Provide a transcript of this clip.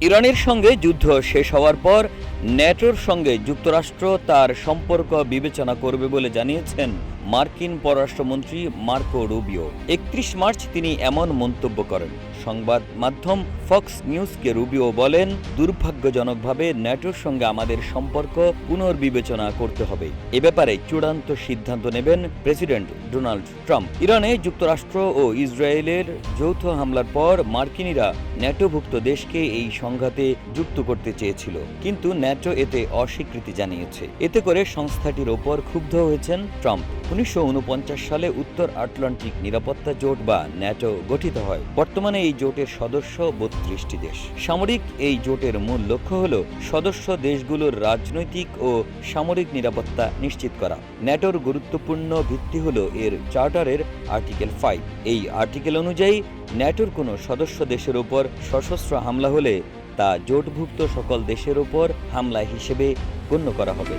ইরানের সঙ্গে যুদ্ধ শেষ হওয়ার পর ন্যাটোর সঙ্গে যুক্তরাষ্ট্র তার সম্পর্ক বিবেচনা করবে বলে জানিয়েছেন মার্কিন পররাষ্ট্রমন্ত্রী মার্কো রুবিও। ৩১ মার্চ তিনি এমন মন্তব্য করেন। সংবাদ মাধ্যম ফক্স নিউজকে রুবিও বলেন, দুর্ভাগ্যজনকভাবে ন্যাটোর সঙ্গে আমাদের সম্পর্ক পুনর্বিবেচনা করতে হবে। এ ব্যাপারে চূড়ান্ত সিদ্ধান্ত নেবেন প্রেসিডেন্ট ডোনাল্ড ট্রাম্প। ইরানে যুক্তরাষ্ট্র ও ইসরায়েলের যৌথ হামলার পর মার্কিনিরা ন্যাটোভুক্ত দেশকে এই সংঘাতে যুক্ত করতে চেয়েছিল, কিন্তু ন্যাটো এতে অস্বীকৃতি জানিয়েছে। এতে করে সংস্থাটির ওপর ক্ষুব্ধ হয়েছেন ট্রাম্প। ১৯৪৯ সালে উত্তর আটলান্টিক নিরাপত্তা জোট বা ন্যাটো গঠিত হয়। বর্তমানে এই জোটের সদস্য ৩২টি দেশ। সামরিক এই জোটের মূল লক্ষ্য হল সদস্য দেশগুলোর রাজনৈতিক ও সামরিক নিরাপত্তা নিশ্চিত করা। ন্যাটোর গুরুত্বপূর্ণ ভিত্তি হল এর চার্টারের আর্টিকেল 5। এই আর্টিকেল অনুযায়ী ন্যাটোর কোনো সদস্য দেশের ওপর সশস্ত্র হামলা হলে তা জোটভুক্ত সকল দেশের ওপর হামলা হিসেবে গণ্য করা হবে।